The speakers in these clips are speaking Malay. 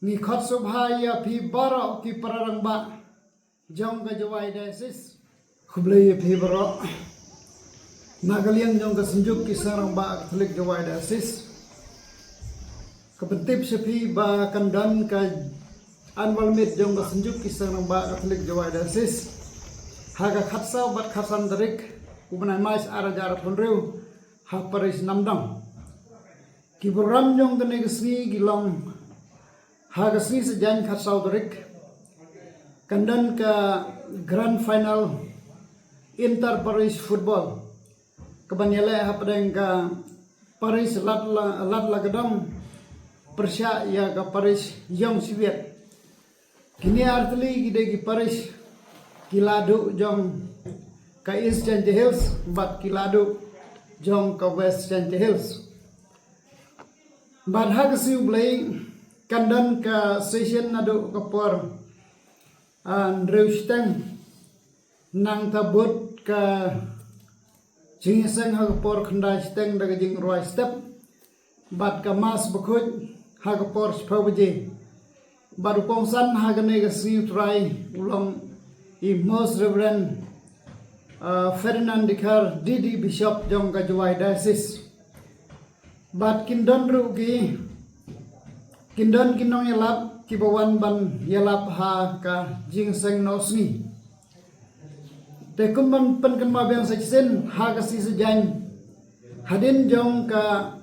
Ni khot subhaya phi bara ki pararangba jong ka jawai desis khublai phi bara nagaliang jong ka senjuk ki sarangba klik jawai desis kapentip sepi ba kandan ka anwal mit jong ka senjuk ki sarangba klik jawai desis haga khatsau bat khasan darik kubanai mais arajar punreu ha paris namdam ki program jong ka negsni gilong haga sni sejan khatsau darik kandan ka grand final inter paris football kabanyale hapadeng ka paris lat lagadam persya ya ka paris yong siviet kini artli gide ki paris kiladu jong ka east Chante Hills bat kiladu jong ka west Chante Hills bat hagasi ublay kandan ka session nadu kapor Andrewsteng nang tabut ka jingiseng hagapor khandai steng daga jing roi step bat ka mas bakhut hagapor sphawaji bat upongsan hagane ga si try ulong i most reverend Ferdinand Dikhar Didi Bishop jong ka Jawai Diocese bat kindon rugi kindon kinong yalap kibawan ban yalap ha ka jingseng nosni tekumban penkenma bang sajisen ha ka si sejan hadin jong ka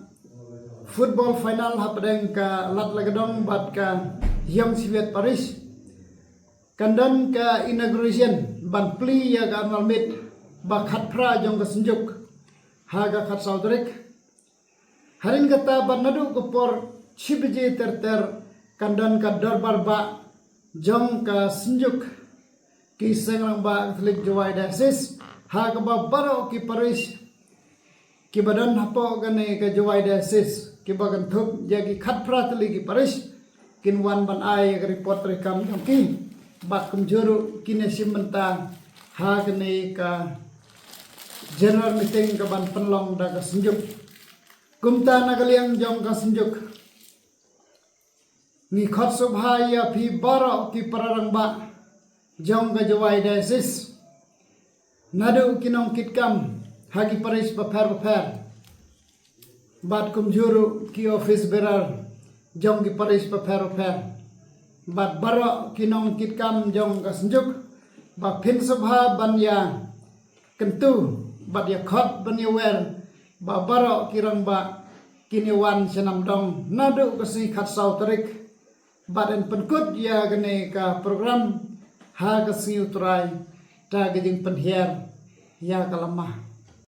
football final hapadeng ka lat lagadong bat ka yong siviet paris kandan ka inauguration ban pli ya ga malmit ba khat pra jong ka senjuk ha ga khat saudrik harin kata ban nadu kopor chibje ter kandan ka darbar ba jong ka senjuk ki sengrang ba Catholic Jawai Diocese ha ka ba baro ki paris ki badan hapo gane ka Jawai Diocese ki bagan thup ya ki khat pra tli ki paris kin wan ban ai ka report rekam ki bak kumjuru kine simenta ha gane ka general meeting ka ban penlong da ka senjuk kumta nagaliang jong ka senjuk ni khot subhaya phi bara ki pararangba jong ka Jawai Diocese nadu kinong kitkam hagi paris paper bat kumjuru ki office bearer jong ki paris paper bat bara kinong kitkam jong ka senjuk ba phin sabha banya kentu bat ya khot banya wer ba bara kirangba kiniwan senam dong nadu kasi khat sau tarik badan penkut ya gane ka program ha kasi utrai ta gajing penhiar ya kalamah